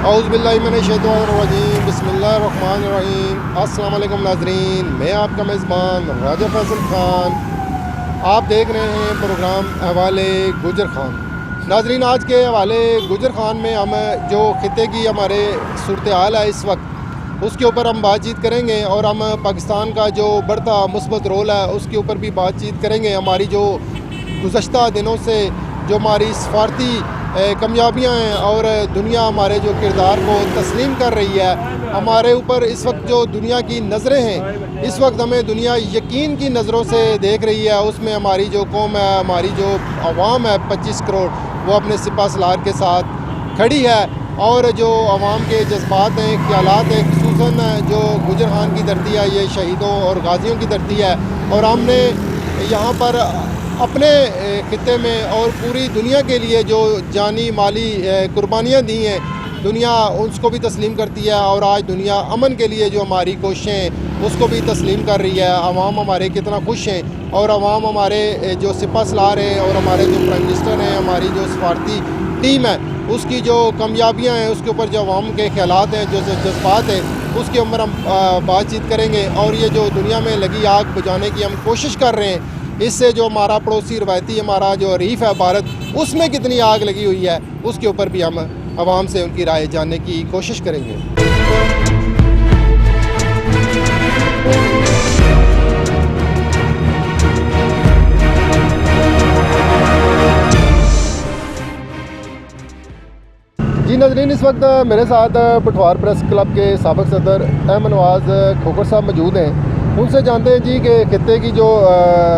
اعوذ باللہ من الشیطان الرجیم، بسم اللہ الرحمن الرحیم۔ السلام علیکم ناظرین، میں آپ کا میزبان راجہ فیصل خان، آپ دیکھ رہے ہیں پروگرام حوالے گجر خان۔ ناظرین، آج کے حوالے گجر خان میں ہم جو خطے کی ہمارے صورتحال ہے اس وقت، اس کے اوپر ہم بات چیت کریں گے، اور ہم پاکستان کا جو بڑھتا مثبت رول ہے اس کے اوپر بھی بات چیت کریں گے۔ ہماری جو گزشتہ دنوں سے جو ہماری سفارتی کامیابیاں ہیں اور دنیا ہمارے جو کردار کو تسلیم کر رہی ہے، ہمارے اوپر اس وقت جو دنیا کی نظریں ہیں، اس وقت ہمیں دنیا یقین کی نظروں سے دیکھ رہی ہے۔ اس میں ہماری جو قوم ہے، ہماری جو عوام ہے 25 کروڑ، وہ اپنے سپہ سالار کے ساتھ کھڑی ہے، اور جو عوام کے جذبات ہیں، خیالات ہیں، خصوصاً جو گجر خان کی دھرتی ہے، یہ شہیدوں اور غازیوں کی دھرتی ہے، اور ہم نے یہاں پر اپنے خطے میں اور پوری دنیا کے لیے جو جانی مالی قربانیاں دی ہیں، دنیا اس کو بھی تسلیم کرتی ہے، اور آج دنیا امن کے لیے جو ہماری کوششیں ہیں اس کو بھی تسلیم کر رہی ہے۔ عوام ہمارے کتنا خوش ہیں، اور عوام ہمارے جو سپہ سالار ہیں اور ہمارے جو پرائم منسٹر ہیں، ہماری جو سفارتی ٹیم ہے، اس کی جو کامیابیاں ہیں، اس کے اوپر جو عوام کے خیالات ہیں، جو جذبات ہیں، اس کے اوپر ہم بات چیت کریں گے۔ اور یہ جو دنیا میں لگی آگ بجھانے کی ہم کوشش کر رہے ہیں، اس سے جو ہمارا پڑوسی روایتی ہمارا جو ریف ہے بھارت، اس میں کتنی آگ لگی ہوئی ہے، اس کے اوپر بھی ہم عوام سے ان کی رائے جاننے کی کوشش کریں گے۔ جی ناظرین، اس وقت میرے ساتھ پٹھوار پریس کلب کے سابق صدر احمد نواز کھوکھر صاحب موجود ہیں۔ ان سے جانتے ہیں جی کہ خطے کی جو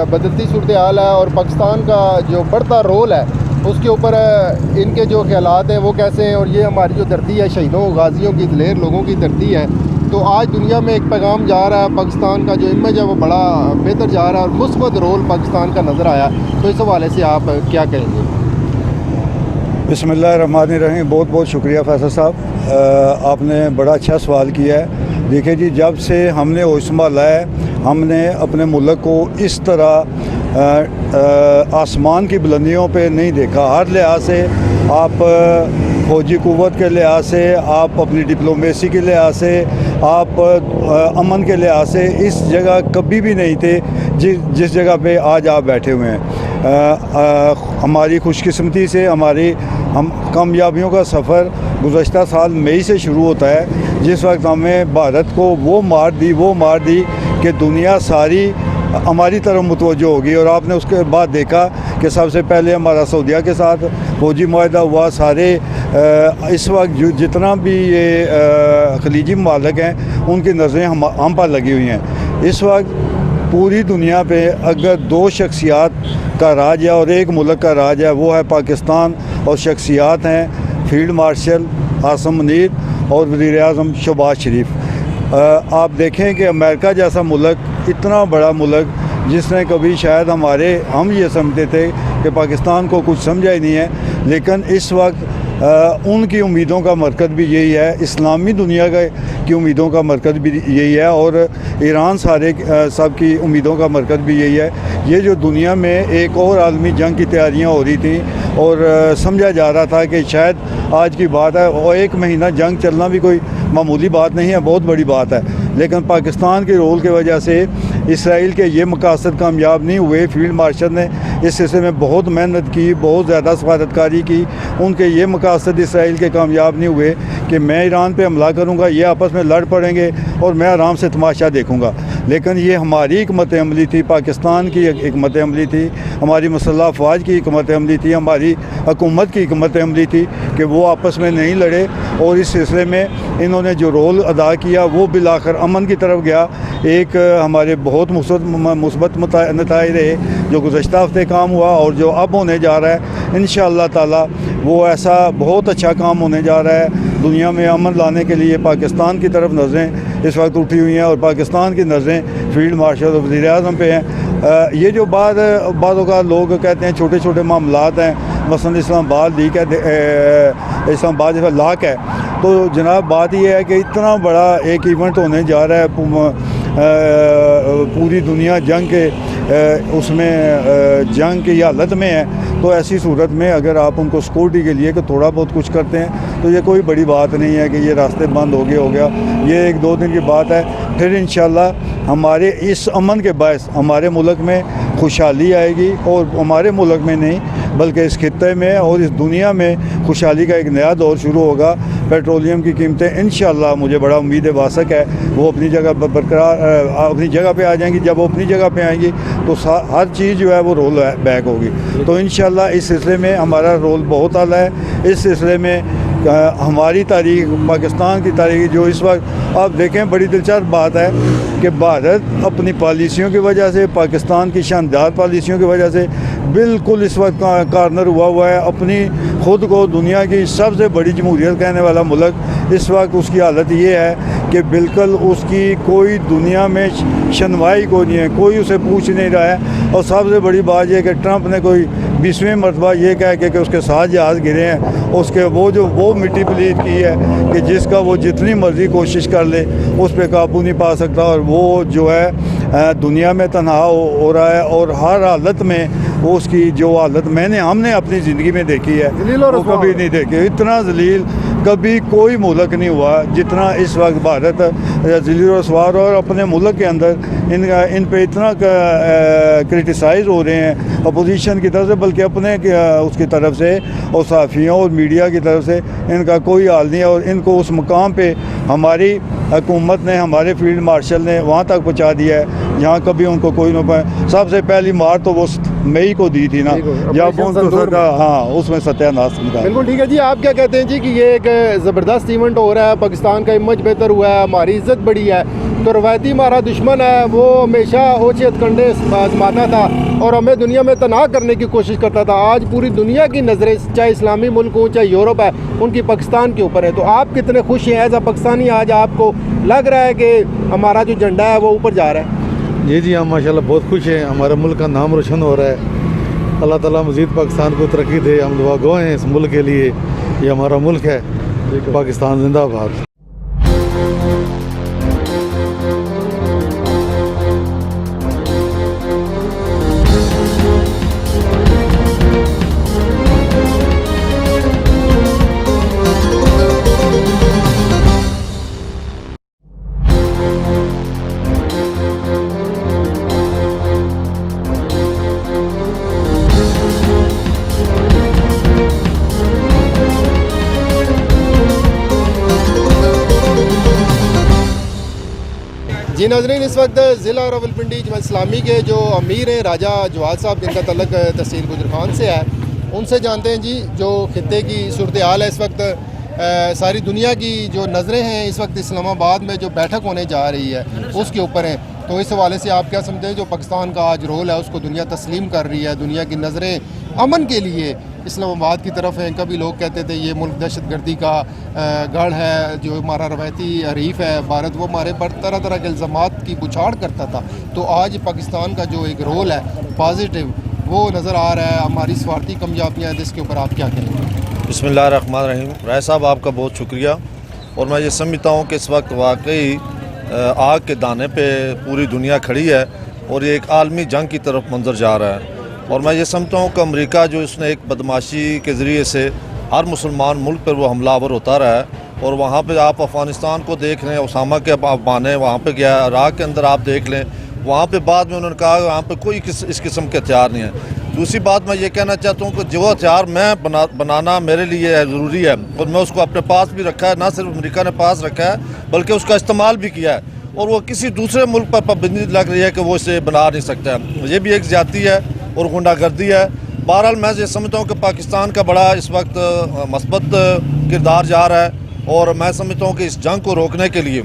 بدلتی صورتحال ہے اور پاکستان کا جو بڑھتا رول ہے، اس کے اوپر ان کے جو خیالات ہیں وہ کیسے ہیں، اور یہ ہماری جو دھرتی ہے شہیدوں غازیوں کی دلیر لوگوں کی دھرتی ہے، تو آج دنیا میں ایک پیغام جا رہا ہے، پاکستان کا جو امیج ہے وہ بڑا بہتر جا رہا ہے، اور مثبت رول پاکستان کا نظر آیا، تو اس حوالے سے آپ کیا کہیں گے؟ بسم اللہ الرحمن الرحیم۔ بہت بہت شکریہ فیصل صاحب، آپ نے بڑا اچھا سوال کیا ہے۔ دیکھیں جی، جب سے ہم نے ہوش سنبھالا ہے، ہم نے اپنے ملک کو اس طرح آسمان کی بلندیوں پہ نہیں دیکھا۔ ہر لحاظ سے، آپ فوجی قوت کے لحاظ سے، آپ اپنی ڈپلومیسی کے لحاظ سے، آپ امن کے لحاظ سے اس جگہ کبھی بھی نہیں تھے جس جگہ پہ آج آپ بیٹھے ہوئے ہیں۔ ہماری خوش قسمتی سے ہم کامیابیوں کا سفر گزشتہ سال مئی سے شروع ہوتا ہے، جس وقت ہمیں بھارت کو وہ مار دی کہ دنیا ساری ہماری طرف متوجہ ہوگی۔ اور آپ نے اس کے بعد دیکھا کہ سب سے پہلے ہمارا سعودیہ کے ساتھ فوجی معاہدہ ہوا۔ سارے اس وقت جتنا بھی یہ خلیجی ممالک ہیں، ان کی نظریں ہم پر لگی ہوئی ہیں۔ اس وقت پوری دنیا پہ اگر دو شخصیات کا راج ہے اور ایک ملک کا راج ہے، وہ ہے پاکستان، اور شخصیات ہیں فیلڈ مارشل عاصم منیر اور وزیر اعظم شہباز شریف۔ آپ دیکھیں کہ امریکہ جیسا ملک، اتنا بڑا ملک، جس نے کبھی شاید ہم یہ سمجھتے تھے کہ پاکستان کو کچھ سمجھا ہی نہیں ہے، لیکن اس وقت ان کی امیدوں کا مرکز بھی یہی ہے، اسلامی دنیا کی امیدوں کا مرکز بھی یہی ہے، اور ایران سب کی امیدوں کا مرکز بھی یہی ہے۔ یہ جو دنیا میں ایک اور عالمی جنگ کی تیاریاں ہو رہی تھیں، اور سمجھا جا رہا تھا کہ شاید آج کی بات ہے، اور 1 مہینہ جنگ چلنا بھی کوئی معمولی بات نہیں ہے، بہت بڑی بات ہے، لیکن پاکستان کے رول کی وجہ سے اسرائیل کے یہ مقاصد کامیاب نہیں ہوئے۔ فیلڈ مارشل نے اس سلسلے میں بہت محنت کی، بہت زیادہ سفارتکاری کی، ان کے یہ مقاصد اسرائیل کے کامیاب نہیں ہوئے کہ میں ایران پہ حملہ کروں گا، یہ آپس میں لڑ پڑیں گے اور میں آرام سے تماشا دیکھوں گا۔ لیکن یہ ہماری حکمت عملی تھی، پاکستان کی حکمت عملی تھی، ہماری مسلح افواج کی حکمت عملی تھی، ہماری حکومت کی حکمت عملی تھی کہ وہ آپس میں نہیں لڑے، اور اس سلسلے میں انہوں نے جو رول ادا کیا وہ بالآخر امن کی طرف گیا۔ ایک ہمارے بہت مثبت نتائج رہے جو گزشتہ ہفتے کام ہوا، اور جو اب ہونے جا رہا ہے انشاءاللہ تعالی، وہ ایسا بہت اچھا کام ہونے جا رہا ہے۔ دنیا میں امن لانے کے لیے پاکستان کی طرف نظریں اس وقت اٹھی ہوئی ہیں، اور پاکستان کی نظریں فیلڈ مارشل اور وزیر اعظم پہ ہیں۔ یہ جو بعض اوقات لوگ کہتے ہیں چھوٹے چھوٹے معاملات ہیں، مثلا اسلام آباد لاک ہے، تو جناب بات یہ ہے کہ اتنا بڑا ایک ایونٹ ہونے جا رہا ہے، پوری دنیا جنگ کے اس میں جنگ کی حالت میں ہے، تو ایسی صورت میں اگر آپ ان کو سیکورٹی کے لیے کہ تھوڑا بہت کچھ کرتے ہیں تو یہ کوئی بڑی بات نہیں ہے کہ یہ راستے بند ہو گیا یہ 1-2 دن کی بات ہے. پھر انشاءاللہ ہمارے اس امن کے باعث ہمارے ملک میں خوشحالی آئے گی, اور ہمارے ملک میں نہیں بلکہ اس خطے میں اور اس دنیا میں خوشحالی کا ایک نیا دور شروع ہوگا. پیٹرولیم کی قیمتیں انشاءاللہ مجھے بڑا امید واسق ہے وہ اپنی جگہ برقرار اپنی جگہ پہ آ جائیں گی. جب وہ اپنی جگہ پہ آئیں گی تو ہر چیز جو ہے وہ رول بیک ہوگی. تو انشاءاللہ اس سلسلے میں ہمارا رول بہت اعلیٰ ہے. اس سلسلے میں ہماری تاریخ, پاکستان کی تاریخ جو اس وقت آپ دیکھیں, بڑی دلچسپ بات ہے کہ بھارت اپنی پالیسیوں کی وجہ سے, پاکستان کی شاندار پالیسیوں کی وجہ سے بالکل اس وقت کارنر ہوا ہے. اپنی خود کو دنیا کی سب سے بڑی جمہوریت کہنے والا ملک اس وقت اس کی حالت یہ ہے کہ بالکل اس کی کوئی دنیا میں شنوائی کوئی نہیں ہے, کوئی اسے پوچھ نہیں رہا ہے. اور سب سے بڑی بات یہ کہ ٹرمپ نے کوئی 20ویں مرتبہ یہ کہہ کہ اس کے 7 جہاز گرے ہیں, اس کے وہ مٹی پلیت کی ہے کہ جس کا وہ جتنی مرضی کوشش کر لے اس پہ قابو نہیں پا سکتا. اور وہ جو ہے دنیا میں تنہا ہو رہا ہے, اور ہر حالت میں وہ اس کی جو حالت ہم نے اپنی زندگی میں دیکھی ہے وہ کبھی نہیں دیکھی. اتنا ذلیل کبھی کوئی ملک نہیں ہوا جتنا اس وقت بھارت ذلیل و رسوا. اور اپنے ملک کے اندر ان پہ اتنا کرٹیسائز ہو رہے ہیں اپوزیشن کی طرف سے, بلکہ اپنے اس کی طرف سے اور صحافیوں اور میڈیا کی طرف سے ان کا کوئی حال نہیں ہے. اور ان کو اس مقام پہ ہماری حکومت نے, ہمارے فیلڈ مارشل نے وہاں تک پہنچا دیا ہے جہاں کبھی ان کو کوئی نہ پائے. سب سے پہلی مار تو وہ مئی کو دی تھی نا, جب ان کو اس میں ستیہ ناش نکالا. بالکل ٹھیک ہے جی. آپ کیا کہتے ہیں جی کہ یہ ایک زبردست ایونٹ ہو رہا ہے, پاکستان کا امیج بہتر ہوا ہے, ہماری عزت بڑی ہے, تو روایتی ہمارا دشمن ہے وہ ہمیشہ اوچے ہتھکنڈے آزماتا تھا اور ہمیں دنیا میں تنہا کرنے کی کوشش کرتا تھا. آج پوری دنیا کی نظریں چاہے اسلامی ملک ہوں چاہے یورپ ہے ان کی پاکستان کے اوپر ہے. تو آپ کتنے خوش ہیں ایز اے پاکستانی؟ آج آپ کو لگ رہا ہے کہ ہمارا جو جھنڈا ہے وہ اوپر جا رہا ہے؟ جی ہم ماشاءاللہ بہت خوش ہیں. ہمارے ملک کا نام روشن ہو رہا ہے. اللہ تعالیٰ مزید پاکستان کو ترقی دے. ہم دعا گو ہیں اس ملک کے لیے. یہ ہمارا ملک ہے, پاکستان زندہ باد. جی ناظرین, اس وقت ضلع راولپنڈی جماعت اسلامی کے جو امیر ہیں راجہ جواد صاحب, جن کا تعلق تحصیل گجر خان سے ہے, ان سے جانتے ہیں جی جو خطے کی صورتحال ہے اس وقت. ساری دنیا کی جو نظریں ہیں اس وقت اسلام آباد میں جو بیٹھک ہونے جا رہی ہے اس کے اوپر ہیں. تو اس حوالے سے آپ کیا سمجھتے ہیں جو پاکستان کا آج رول ہے اس کو دنیا تسلیم کر رہی ہے, دنیا کی نظریں امن کے لیے اسلام آباد کی طرف ہیں. کبھی لوگ کہتے تھے یہ ملک دہشت گردی کا گڑھ ہے, جو ہمارا روایتی حریف ہے بھارت وہ ہمارے پر طرح طرح کے الزامات کی بچھاڑ کرتا تھا. تو آج پاکستان کا جو ایک رول ہے پازیٹیو وہ نظر آ رہا ہے, ہماری سفارتی کامیابیاں ہیں, جس کے اوپر آپ کیا کہیں گے؟ بسم اللہ الرحمن الرحیم. رائے صاحب آپ کا بہت شکریہ. اور میں یہ سمجھتا ہوں کہ اس وقت واقعی آگ کے دانے پہ پوری دنیا کھڑی ہے اور یہ ایک عالمی جنگ کی طرف منظر جا رہا ہے. اور میں یہ سمجھتا ہوں کہ امریکہ جو اس نے ایک بدماشی کے ذریعے سے ہر مسلمان ملک پر وہ حملہ آور ہوتا رہا ہے. اور وہاں پہ آپ افغانستان کو دیکھ لیں, اسامہ کے بانے وہاں پہ گیا, عراق کے اندر آپ دیکھ لیں, وہاں پہ بعد میں انہوں نے کہا وہاں پہ کوئی اس قسم کے ہتھیار نہیں ہے. دوسری بات میں یہ کہنا چاہتا ہوں کہ جو ہتھیار میں بنانا میرے لیے ضروری ہے اور میں اس کو اپنے پاس بھی رکھا ہے, نہ صرف امریکہ نے پاس رکھا ہے بلکہ اس کا استعمال بھی کیا ہے, اور وہ کسی دوسرے ملک پر پابندی لگ رہی ہے کہ وہ اسے بنا نہیں سکتا. یہ بھی ایک زیادتی ہے اور غنڈہ گردی ہے. بہرحال میں یہ سمجھتا ہوں کہ پاکستان کا بڑا اس وقت مثبت کردار جا رہا ہے, اور میں سمجھتا ہوں کہ اس جنگ کو روکنے کے لیے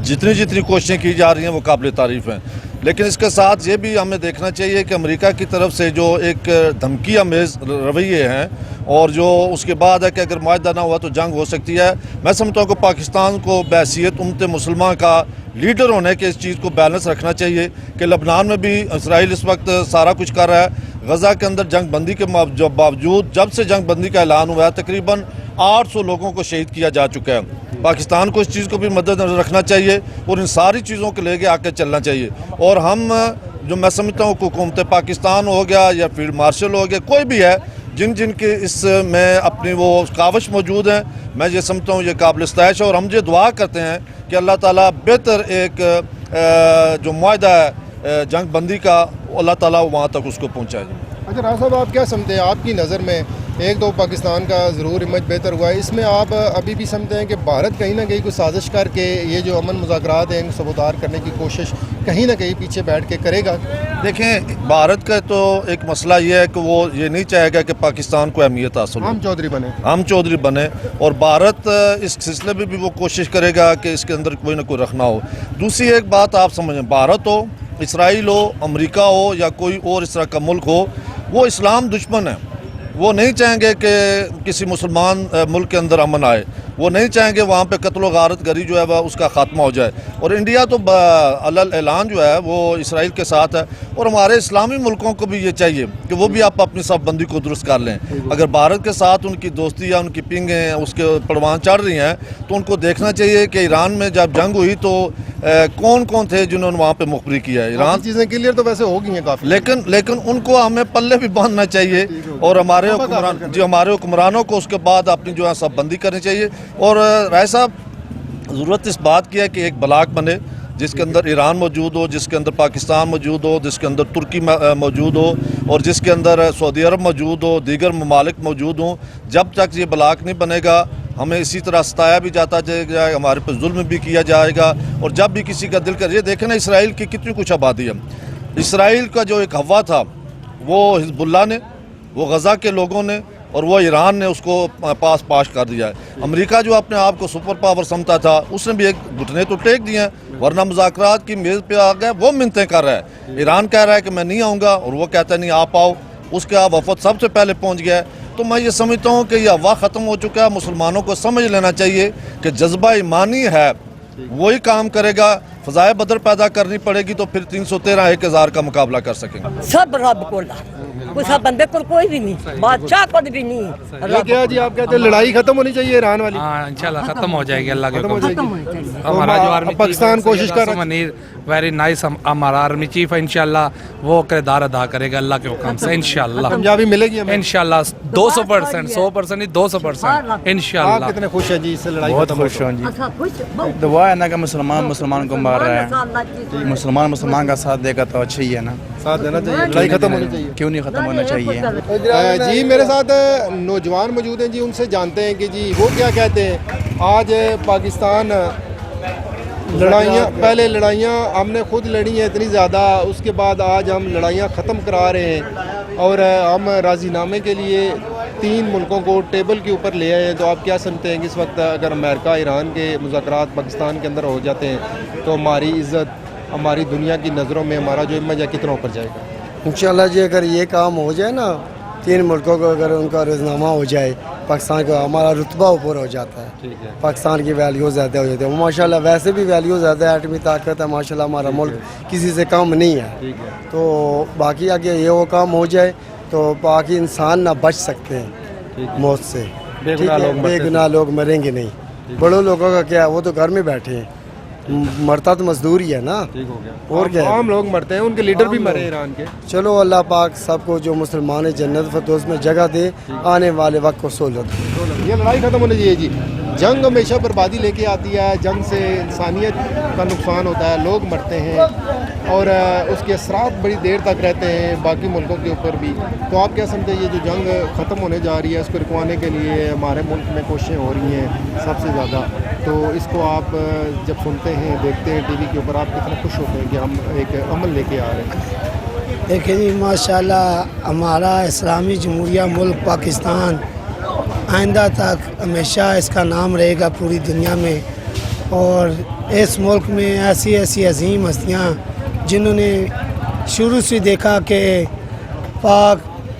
جتنی کوششیں کی جا رہی ہیں وہ قابل تعریف ہیں. لیکن اس کے ساتھ یہ بھی ہمیں دیکھنا چاہیے کہ امریکہ کی طرف سے جو ایک دھمکی آمیز رویے ہیں اور جو اس کے بعد ہے کہ اگر معاہدہ نہ ہوا تو جنگ ہو سکتی ہے, میں سمجھتا ہوں کہ پاکستان کو بحیثیت امت مسلمہ کا لیڈر ہونے کے اس چیز کو بیلنس رکھنا چاہیے کہ لبنان میں بھی اسرائیل اس وقت سارا کچھ کر رہا ہے. غزہ کے اندر جنگ بندی کے باوجود جب سے جنگ بندی کا اعلان ہوا ہے تقریباً 800 لوگوں کو شہید کیا جا چکا ہے. پاکستان کو اس چیز کو بھی مد نظر رکھنا چاہیے اور ان ساری چیزوں کو لے کے آگے چلنا چاہیے. اور ہم جو میں سمجھتا ہوں حکومت پاکستان ہو گیا یا فیلڈ مارشل ہو گیا, کوئی بھی ہے, جن جن کے اس میں اپنی وہ کاوش موجود ہیں، میں یہ سمجھتا ہوں یہ قابل ستائش ہے، اور ہم یہ دعا کرتے ہیں کہ اللہ تعالیٰ بہتر ایک جو معاہدہ ہے جنگ بندی کا، اللہ تعالیٰ وہاں تک اس کو پہنچائے. اچھا راز صاحب، آپ کیا سمجھتے ہیں؟ آپ کی نظر میں ایک دو پاکستان کا ضرور امیج بہتر ہوا ہے، اس میں آپ ابھی بھی سمجھتے ہیں کہ بھارت کہیں نہ کہیں کوئی سازش کر کے یہ جو امن مذاکرات ہیں ان کو سبودار کرنے کی کوشش کہیں نہ کہیں پیچھے بیٹھ کے کرے گا؟ دیکھیں، بھارت کا تو ایک مسئلہ یہ ہے کہ وہ یہ نہیں چاہے گا کہ پاکستان کو اہمیت حاصل ہو، ہم چودھری بنے، اور بھارت اس سلسلے میں بھی وہ کوشش کرے گا کہ اس کے اندر کوئی نہ کوئی رکھنا ہو. دوسری ایک بات آپ سمجھیں، بھارت ہو، اسرائیل ہو، امریکہ ہو یا کوئی اور اس طرح کا ملک ہو، وہ اسلام دشمن ہے. وہ نہیں چاہیں گے کہ کسی مسلمان ملک کے اندر امن آئے، وہ نہیں چاہیں گے وہاں پہ قتل و غارت گری جو ہے وہ اس کا خاتمہ ہو جائے. اور انڈیا تو علل اعلان جو ہے وہ اسرائیل کے ساتھ ہے، اور ہمارے اسلامی ملکوں کو بھی یہ چاہیے کہ وہ بھی آپ اپنی صف بندی کو درست کر لیں. اگر بھارت کے ساتھ ان کی دوستی یا ان کی پنگیں اس کے پروان چڑھ رہی ہیں تو ان کو دیکھنا چاہیے کہ ایران میں جب جنگ ہوئی تو کون کون تھے جنہوں نے وہاں پہ مخبری کیا ہے. ایران چیزیں کلیئر تو ویسے ہو گئی ہیں کافی، لیکن ان کو ہمیں پلے بھی باندھنا چاہیے، اور ہمارے حکمرانوں کو اس کے بعد اپنی جو ہے صف بندی کرنی چاہیے. اور رائے صاحب، ضرورت اس بات کی ہے کہ ایک بلاک بنے جس کے اندر ایران موجود ہو، جس کے اندر پاکستان موجود ہو، جس کے اندر ترکی موجود ہو، اور جس کے اندر سعودی عرب موجود ہو، دیگر ممالک موجود ہوں. جب تک یہ بلاک نہیں بنے گا ہمیں اسی طرح ستایا بھی جاتا جائے گا، ہمارے پہ ظلم بھی کیا جائے گا. اور جب بھی کسی کا دل کر، یہ دیکھیں نا اسرائیل کی کتنی کچھ آبادی ہے. اسرائیل کا جو ایک ہوا تھا وہ حزب اللہ نے، وہ غزہ کے لوگوں نے، اور وہ ایران نے اس کو پاش کر دیا ہے. امریکہ جو اپنے آپ کو سپر پاور سمجھتا تھا، اس نے بھی ایک گھٹنے تو ٹیک دیے ہیں، ورنہ مذاکرات کی میز پہ آ گئے، وہ منتیں کر رہا ہے. ایران کہہ رہا ہے کہ میں نہیں آؤں گا، اور وہ کہتا ہے نہیں آپ آؤ. اس کا وفد سب سے پہلے پہنچ گیا ہے. تو میں یہ سمجھتا ہوں کہ یہ ہوا ختم ہو چکا ہے. مسلمانوں کو سمجھ لینا چاہیے کہ جذبہ ایمانی ہے وہی کام کرے گا. فضائے بدر پیدا کرنی پڑے گی تو پھر 313 1000 کا مقابلہ کر سکیں گے. سب رب کو کچھ بندے کو کوئی بھی نہیں، بادشاہ کو بھی نہیں. یہ کیا جی آپ کہتے ہیں لڑائی ختم ہونی چاہیے ایران والی؟ ہاں انشاءاللہ ختم ہو جائے گی اللہ کے حکم سے. ہمارا جو آرمی پاکستان کوشش کر رہا ہے، ویری نائس. ہمارا آرمی چیف ہے انشاءاللہ وہ کردار ادا کرے گا اللہ کے حکم سے انشاءاللہ. کامیابی ملے گی ہمیں انشاءاللہ 200%، 100% نہیں 200% انشاءاللہ. آپ کتنے خوش ہیں جی اس سے لڑائی بہت ختم خوش ہوں جی. دعا ہے نا کہ مسلمان کو مار رہا ہے، مسلمان کا ساتھ دے گا تو اچھا ہی ہے نا. ساتھ دینا چاہیے، لڑائی ختم ہونی چاہیے. کیوں نہیں ختم ہونا چاہیے؟ جی میرے ساتھ نوجوان موجود ہیں جی، ان سے جانتے ہیں کہ جی وہ کیا کہتے ہیں. آج پاکستان پہلے لڑائیاں ہم نے خود لڑی ہیں اتنی زیادہ، اس کے بعد آج ہم لڑائیاں ختم کرا رہے ہیں، اور ہم راضی نامے کے لیے 3 ملکوں کو ٹیبل کے اوپر لے آئے ہیں. تو آپ کیا سمجھتے ہیں کہ اس وقت اگر امریکہ ایران کے مذاکرات پاکستان کے اندر ہو جاتے ہیں تو ہماری عزت، ہماری دنیا کی نظروں میں ہمارا جو امیج ہے کتنا اوپر جائے گا؟ انشاءاللہ جی اگر یہ کام ہو جائے نا، 3 ملکوں کو اگر ان کا رضنامہ ہو جائے، پاکستان کا ہمارا رتبہ اوپر ہو جاتا ہے، پاکستان کی ویلیو زیادہ ہو جاتی ہے. ماشاءاللہ ویسے بھی ویلیو زیادہ ہے، ایٹمی طاقت ہے ماشاءاللہ، ہمارا ملک کسی سے کم نہیں ہے. تو باقی اگر یہ وہ کام ہو جائے تو باقی انسان نہ بچ سکتے ہیں موت سے. بے گناہ لوگ مریں گے نہیں. بڑوں لوگوں کا کیا ہے، وہ تو گھر میں بیٹھے ہیں، مرتا تو مزدور ہی ہے نا. اور کیا عام لوگ مرتے ہیں، ان کے لیڈر بھی مرے ایران کے. چلو اللہ پاک سب کو جو مسلمان ہے جنت فردوس میں جگہ دے، آنے والے وقت کو سہولت. یہ لڑائی ختم ہونی چاہیے جی. جنگ ہمیشہ بربادی لے کے آتی ہے، جنگ سے انسانیت کا نقصان ہوتا ہے، لوگ مرتے ہیں، اور اس کے اثرات بڑی دیر تک رہتے ہیں باقی ملکوں کے اوپر بھی. تو آپ کیا سمجھتے ہیں یہ جو جنگ ختم ہونے جا رہی ہے اس کو رکوانے کے لیے ہمارے ملک میں کوششیں ہو رہی ہیں سب سے زیادہ، تو اس کو آپ جب سنتے ہیں، دیکھتے ہیں ٹی وی کے اوپر، آپ کتنے خوش ہوتے ہیں کہ ہم ایک عمل لے کے آ رہے ہیں؟ دیکھیں جی ماشاءاللہ ہمارا اسلامی جمہوریہ ملک پاکستان آئندہ تک ہمیشہ اس کا نام رہے گا پوری دنیا میں. اور اس ملک میں ایسی ایسی عظیم ہستیاں جنہوں نے شروع سے دیکھا کہ پاک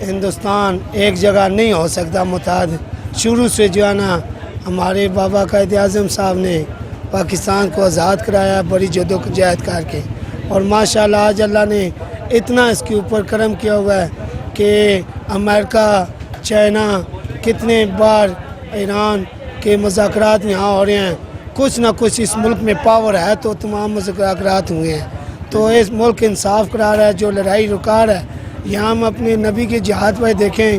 ہندوستان ایک جگہ نہیں ہو سکتا متحد. شروع سے جو ہے نا ہمارے بابا قائد اعظم صاحب نے پاکستان کو آزاد کرایا بڑی جدوجہد کر کے. اور ماشاءاللہ آج اللہ نے اتنا اس کے اوپر کرم کیا ہوا ہے کہ امریکہ، چائنا، کتنے بار ایران کے مذاکرات یہاں ہو رہے ہیں. کچھ نہ کچھ اس ملک میں پاور ہے تو تمام مذاکرات ہوئے ہیں. تو اس ملک انصاف کرا رہا ہے، جو لڑائی رکا رہا ہے. یہاں ہم اپنے نبی کے جہاد پہ دیکھیں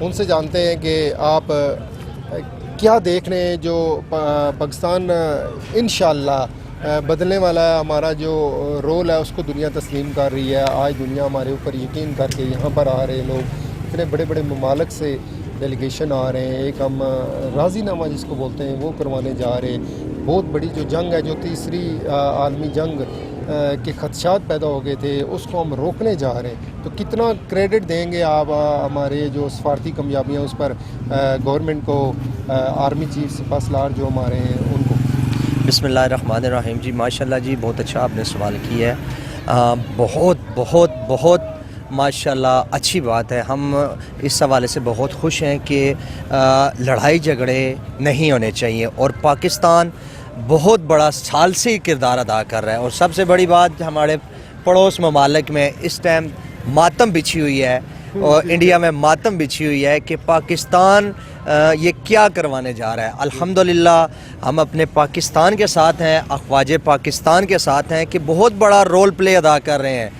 ان سے جانتے ہیں کہ آپ کیا دیکھ رہے ہیں جو پاکستان انشاءاللہ بدلنے والا ہے. ہمارا جو رول ہے اس کو دنیا تسلیم کر رہی ہے. آج دنیا ہمارے اوپر یقین کر کے یہاں پر آ رہے ہیں لوگ, اتنے بڑے بڑے ممالک سے ڈیلیگیشن آ رہے ہیں. ایک ہم راضی نامہ جس کو بولتے ہیں وہ کروانے جا رہے ہیں. بہت بڑی جو جنگ ہے, جو تیسری عالمی جنگ کے خدشات پیدا ہو گئے تھے, اس کو ہم روکنے جا رہے ہیں. تو کتنا کریڈٹ دیں گے آپ ہمارے جو سفارتی کامیابیاں اس پر گورنمنٹ کو, آرمی چیف سپاہ سالار جو ہمارے ہیں ان کو؟ بسم اللہ الرحمن الرحیم. جی ماشاءاللہ جی, بہت اچھا آپ نے سوال کیا ہے. بہت بہت بہت ماشاءاللہ اچھی بات ہے. ہم اس حوالے سے بہت خوش ہیں کہ لڑائی جھگڑے نہیں ہونے چاہیے, اور پاکستان بہت بڑا ثالثی کردار ادا کر رہا ہے. اور سب سے بڑی بات, ہمارے پڑوس ممالک میں اس ٹائم ماتم بچھی ہوئی ہے, اور انڈیا میں ماتم بچھی ہوئی ہے کہ پاکستان یہ کیا کروانے جا رہا ہے. الحمدللہ ہم اپنے پاکستان کے ساتھ ہیں, افواج پاکستان کے ساتھ ہیں, کہ بہت بڑا رول پلے ادا کر رہے ہیں.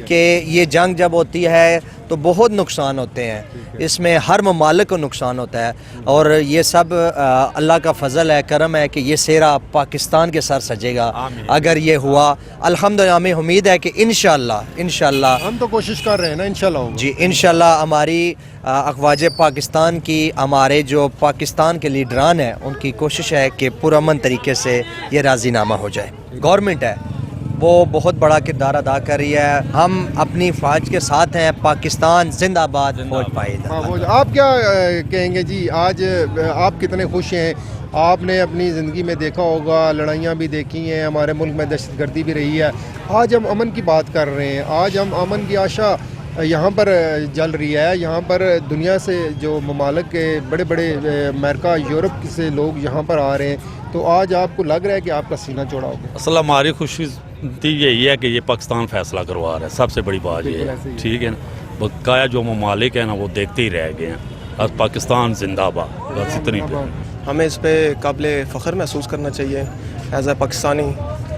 کہ یہ جنگ جب ہوتی ہے تو بہت نقصان ہوتے ہیں, اس میں ہر ممالک کو نقصان ہوتا ہے, اور یہ سب اللہ کا فضل ہے, کرم ہے کہ یہ سیرا پاکستان کے سر سجے گا اگر یہ ہوا. الحمدللہ ہمیں امید ہے کہ انشاءاللہ ہم تو کوشش کر رہے ہیں نا, انشاءاللہ ہوگا. جی انشاءاللہ ہماری افواج پاکستان کی, ہمارے جو پاکستان کے لیڈران ہیں ان کی کوشش ہے کہ پرامن طریقے سے یہ راضی نامہ ہو جائے. گورنمنٹ ہے وہ بہت بڑا کردار ادا کر رہی ہے, ہم اپنی فوج کے ساتھ ہیں. پاکستان زندہ آباد, فوج پائیدار. آپ کیا کہیں گے جی, آج آپ کتنے خوش ہیں؟ آپ نے اپنی زندگی میں دیکھا ہوگا, لڑائیاں بھی دیکھی ہیں, ہمارے ملک میں دہشت گردی بھی رہی ہے. آج ہم امن کی بات کر رہے ہیں, آج ہم امن کی آشا یہاں پر جل رہی ہے. یہاں پر دنیا سے جو ممالک کے بڑے بڑے, امریکہ یورپ سے لوگ یہاں پر آ رہے ہیں. تو آج آپ کو لگ رہا ہے کہ آپ کا سینہ چوڑا ہو گیا؟ اصل ہماری خوشی یہی ہے کہ یہ پاکستان فیصلہ کروا رہا ہے, سب سے بڑی بات یہ ہے. ٹھیک ہے نا, بقایا جو ممالک ہیں نا وہ دیکھتے ہی رہ گئے ہیں. اور پاکستان زندہ باد, بس اتنی. ہمیں اس پہ قابل فخر محسوس کرنا چاہیے ایز اے پاکستانی.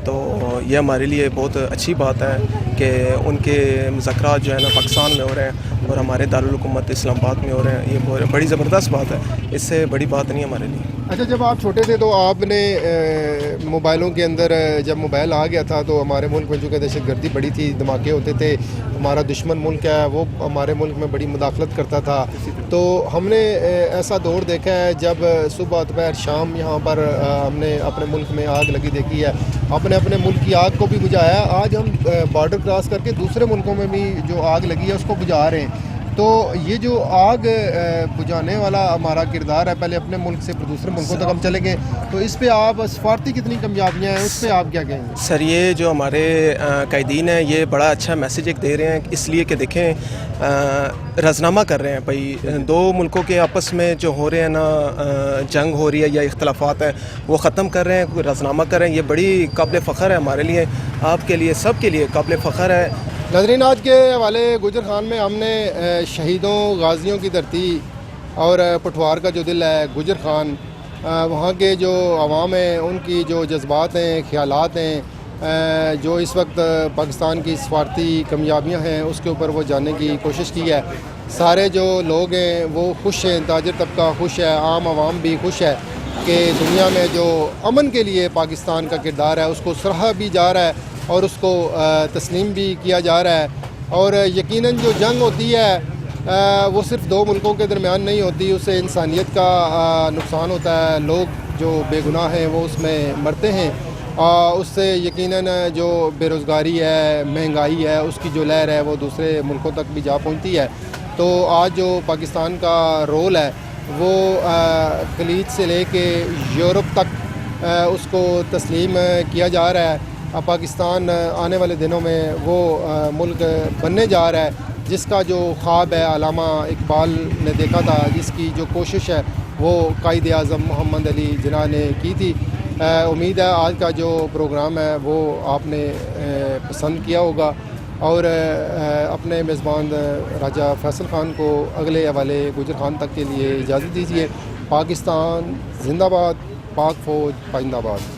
تو یہ ہمارے لیے بہت اچھی بات ہے کہ ان کے مذاکرات جو ہے نا پاکستان میں ہو رہے ہیں اور ہمارے دارالحکومت اسلام آباد میں ہو رہے ہیں. یہ بڑی زبردست بات ہے, اس سے بڑی بات نہیں ہمارے لیے. اچھا, جب آپ چھوٹے تھے تو آپ نے موبائلوں کے اندر, جب موبائل آ گیا تھا تو ہمارے ملک میں چونکہ دہشت گردی بڑی تھی, دھماکے ہوتے تھے, ہمارا دشمن ملک ہے وہ ہمارے ملک میں بڑی مداخلت کرتا تھا. تو ہم نے ایسا دور دیکھا ہے جب صبح دوپہر شام یہاں پر ہم نے اپنے ملک میں آگ لگی دیکھی ہے, اپنے ملک کی آگ کو بھی بجھایا. آج ہم بارڈر کراس کر کے دوسرے ملکوں میں بھی جو آگ لگی ہے اس کو بجھا رہے ہیں. تو یہ جو آگ بجھانے والا ہمارا کردار ہے, پہلے اپنے ملک سے پھر دوسرے ملکوں تک ہم چلیں گے, تو اس پہ آپ سفارتی کتنی کامیابیاں ہیں, اس پہ آپ کیا کہیں گے؟ سر, یہ جو ہمارے قائدین ہیں یہ بڑا اچھا میسیج ایک دے رہے ہیں, اس لیے کہ دیکھیں رضنامہ کر رہے ہیں بھائی, دو ملکوں کے آپس میں جو ہو رہے ہیں نا, جنگ ہو رہی ہے یا اختلافات ہیں, وہ ختم کر رہے ہیں, رضنامہ کر رہے ہیں. یہ بڑی قابل فخر ہے ہمارے لیے, آپ کے لیے, سب کے لیے قابل فخر ہے. ناظرین, آج کے حوالے گجر خان میں ہم نے شہیدوں غازیوں کی دھرتی اور پٹوار کا جو دل ہے گجر خان, وہاں کے جو عوام ہیں ان کی جو جذبات ہیں, خیالات ہیں, جو اس وقت پاکستان کی سفارتی کامیابیاں ہیں اس کے اوپر وہ جاننے کی کوشش کی ہے. سارے جو لوگ ہیں وہ خوش ہیں, تاجر طبقہ خوش ہے, عام عوام بھی خوش ہے کہ دنیا میں جو امن کے لیے پاکستان کا کردار ہے اس کو سراہا بھی جا رہا ہے اور اس کو تسلیم بھی کیا جا رہا ہے. اور یقیناً جو جنگ ہوتی ہے وہ صرف دو ملکوں کے درمیان نہیں ہوتی, اس سے انسانیت کا نقصان ہوتا ہے. لوگ جو بے گناہ ہیں وہ اس میں مرتے ہیں, اس سے یقیناً جو بے روزگاری ہے, مہنگائی ہے, اس کی جو لہر ہے وہ دوسرے ملکوں تک بھی جا پہنچتی ہے. تو آج جو پاکستان کا رول ہے وہ خلیج سے لے کے یورپ تک اس کو تسلیم کیا جا رہا ہے. پاکستان آنے والے دنوں میں وہ ملک بننے جا رہا ہے جس کا جو خواب ہے علامہ اقبال نے دیکھا تھا, جس کی جو کوشش ہے وہ قائد اعظم محمد علی جناح نے کی تھی. امید ہے آج کا جو پروگرام ہے وہ آپ نے پسند کیا ہوگا, اور اپنے میزبان راجہ فیصل خان کو اگلے حوالے گجر خان تک کے لیے اجازت دیجیے. پاکستان زندہ باد, پاک فوج پائندہ باد.